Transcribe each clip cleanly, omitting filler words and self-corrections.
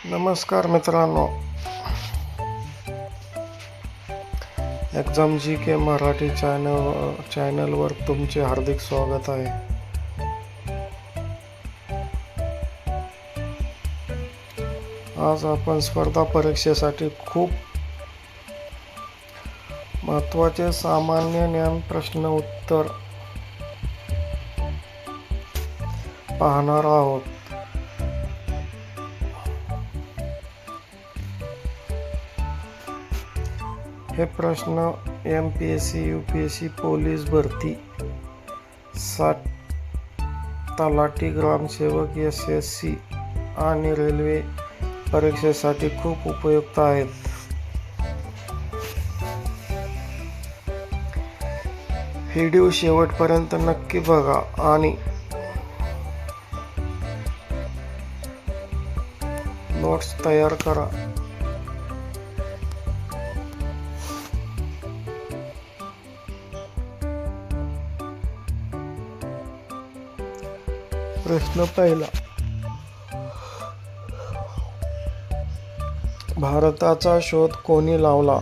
नमस्कार मित्रांनो, एक्झाम जी के मराठी चॅनलवर तुमचे हार्दिक स्वागत आहे. आज आपण स्पर्धा परीक्षेसाठी खूप महत्त्वाचे सामान्य ज्ञान प्रश्न उत्तर पाहणार आहोत. हे प्रश्न MPSC, UPSC, पोलीस भरती, तलाठी, ग्रामसेवक, SSC आणि रेल्वे परीक्षेसाठी खूप उपयुक्त आहेत. व्हिडिओ शेवटपर्यंत नक्की बघा आणि नोट्स तयार करा. प्रश्न पहिला. भारताचा शोध कोणी लावला?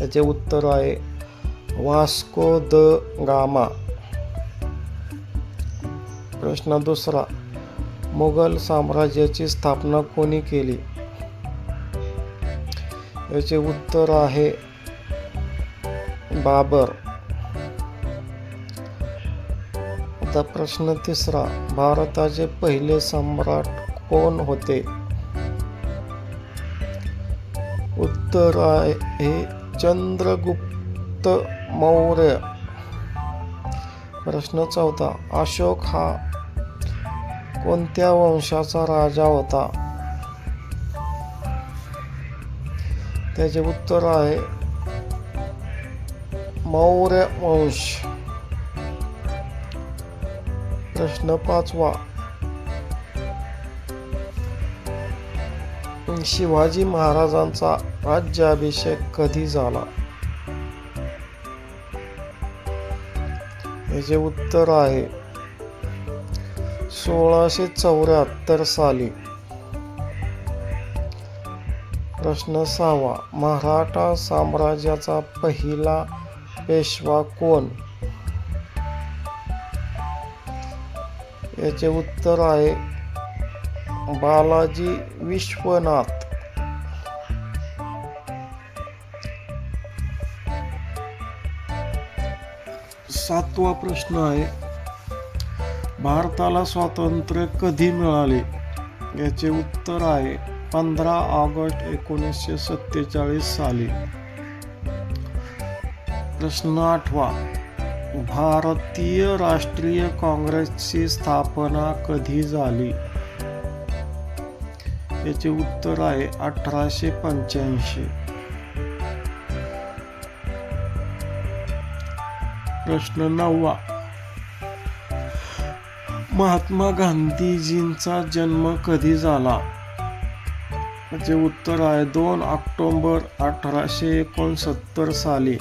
याचे उत्तर आहे वास्को द गामा. प्रश्न दुसरा. मुघल साम्राज्याची स्थापना कोणी केली? याचे उत्तर आहे बाबर. आता प्रश्न तिसरा. भारताचे पहिले सम्राट कोण होते? उत्तर आहे चंद्रगुप्त मौर्य. प्रश्न चौथा. अशोक हा कोणत्या वंशाचा राजा होता? त्याचे उत्तर आहे मौर्य वंश. प्रश्न पाचवा. शिवाजी महाराजांचा राज्याभिषेक कधी झाला? याचे उत्तर आहे 1674 साली. प्रश्न सहावा. मराठा साम्राज्याचा पहिला पेशवा कोण? याचे उत्तर आहे बालाजी विश्वनाथ. सातवा प्रश्न आहे. भारताला स्वातंत्र्य कधी मिळाले? याचे उत्तर आहे 15 ऑगस्ट 1947 साली. प्रश्न आठवा. भारतीय राष्ट्रीय काँग्रेसची स्थापना कधी झाली? याचे उत्तर आहे 1885. प्रश्न नववा. महात्मा गांधीजींचा जन्म कधी झाला? याचे उत्तर आहे 2 ऑक्टोबर 1869 साली.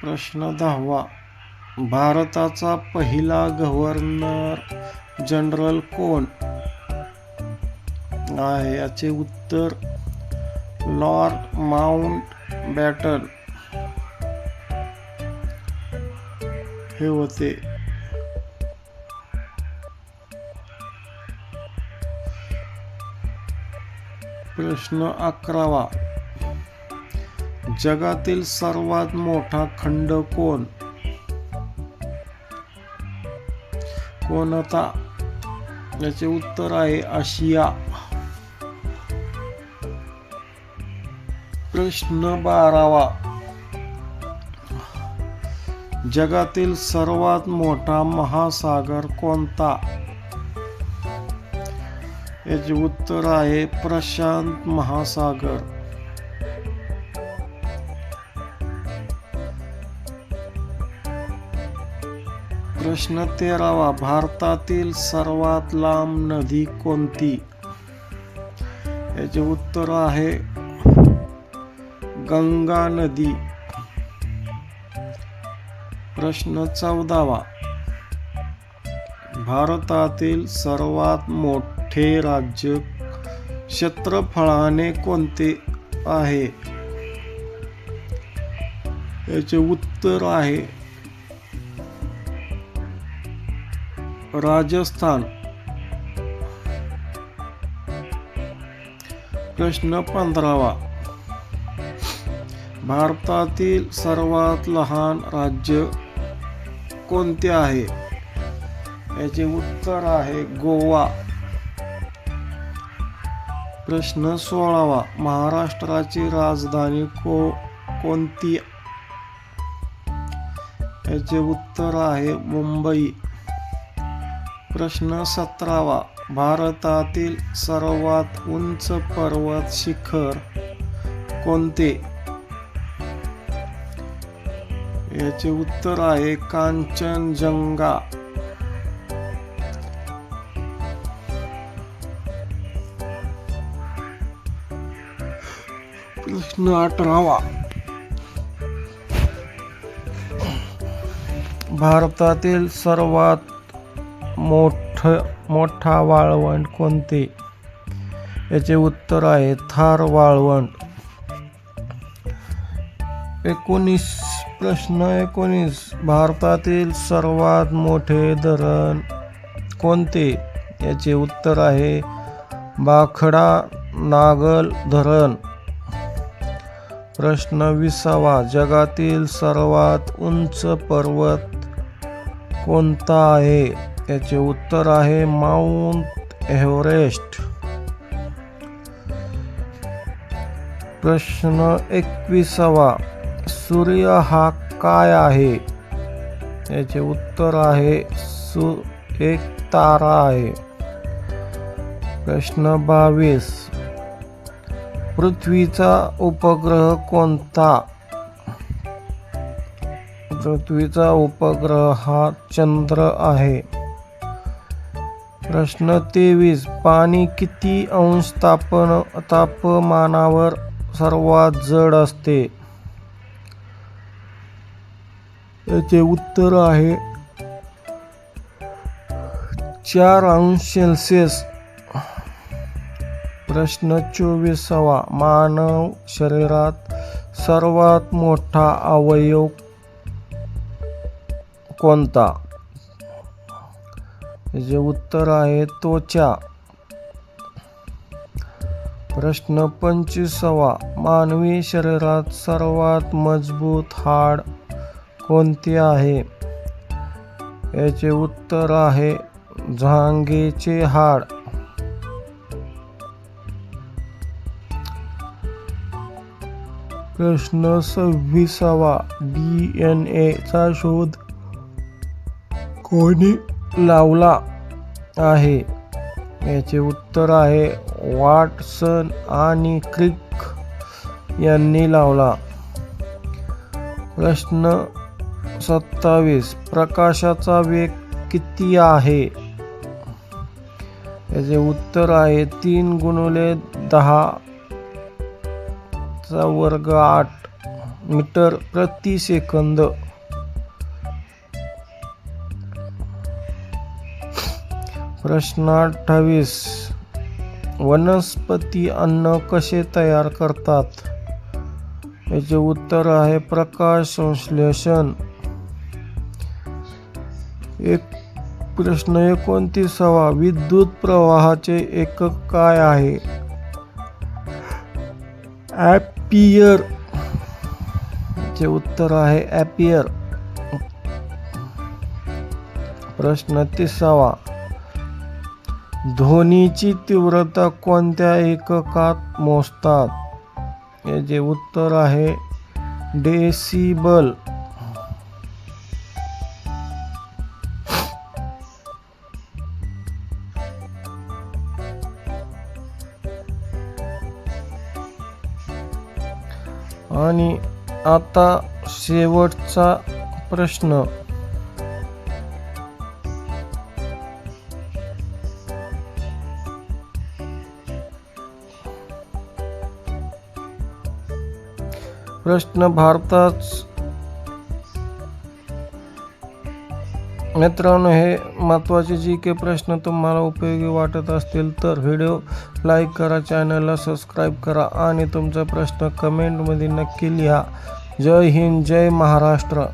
प्रश्न 10वा. भारताचा पहिला गव्हर्नर जनरल कोण आहे? याचे उत्तर लॉर्ड माउंटबॅटन हे होते. प्रश्न 11वा. जगातील सर्वात मोठा खंड कोणता? याचे उत्तर आहे आशिया. प्रश्न 12वा. जगातील सर्वात मोठा महासागर कोणता? याचे उत्तर आहे प्रशांत महासागर. प्रश्न 13वा. भारतातील सर्वात लांब नदी कोणती? याचे उत्तर आहे गंगा नदी. प्रश्न 14वा. भारतातील सर्वात मोठे राज्य क्षेत्रफळाने कोणते आहे? याचे उत्तर आहे राजस्थान. प्रश्न 15वा. भारतातील सर्वात लहान राज्य कोणते आहे? याचे उत्तर आहे गोवा. प्रश्न 16वा. महाराष्ट्राची राजधानी कोणती? याचे उत्तर आहे मुंबई. प्रश्न 17वा. भारतातील सर्वात उंच पर्वत शिखर कोणते? याचे उत्तर आहे कांचनजंगा. प्रश्न 18वा. भारतातील सर्वात मोठा वाळवंट कोणते? याचे उत्तर आहे थार वाळवंट. प्रश्न 19. भारतातील सर्वात मोठे धरण कोणते? याचे उत्तर आहे भाखडा नागल धरण. प्रश्न 20वा. जगातील सर्वात उंच पर्वत कोणता आहे? याचे उत्तर आहे माउंट एव्हरेस्ट. प्रश्न 21वा. सूर्य हा काय आहे? याचे उत्तर आहे एक तारा आहे. प्रश्न 22. पृथ्वीचा उपग्रह कोणता? पृथ्वीचा उपग्रह हा चंद्र आहे. प्रश्न 23. पाणी किती अंश तापमानावर सर्वात जड असते? याचे उत्तर आहे 4 अंश सेल्सिअस. प्रश्न 24वा. मानव शरीरात सर्वात मोठा अवयव कोणता? याचे उत्तर आहे त्वचा. प्रश्न 25वा. मानवी शरीरात सर्वात मजबूत हाड कोणते आहे? याचे उत्तर आहे जांघेचे हाड. प्रश्न 26वा. DNA चा शोध कोणी लावला आहे? याचे उत्तर आहे वॉटसन आणि क्रिक यांनी लावला. प्रश्न 27. प्रकाशाचा वेग किती आहे? याचे उत्तर आहे 3 × 10⁸ मीटर प्रति सेकंद. प्रश्न 28. वनस्पती अन्न कसे तयार करतात? याचे उत्तर आहे प्रकाश संश्लेषण. प्रश्न 29वा. विद्युत प्रवाहाचे एकक काय आहे? एंपियर. याचे उत्तर आहे एंपियर. प्रश्न 30वा. ध्वनीची तीव्रता कोणत्या एककात मोजतात? याचे उत्तर आहे डेसिबल. आणि आता शेवटचा प्रश्न. मित्रांनो, हे महत्त्वाचे GK प्रश्न तुम्हाला उपयोगी वाटत असतील तर व्हिडिओ लाईक करा, चॅनलला सबस्क्राईब करा आणि तुमचा प्रश्न कमेंटमध्ये नक्की लिहा. जय हिंद, जय महाराष्ट्र.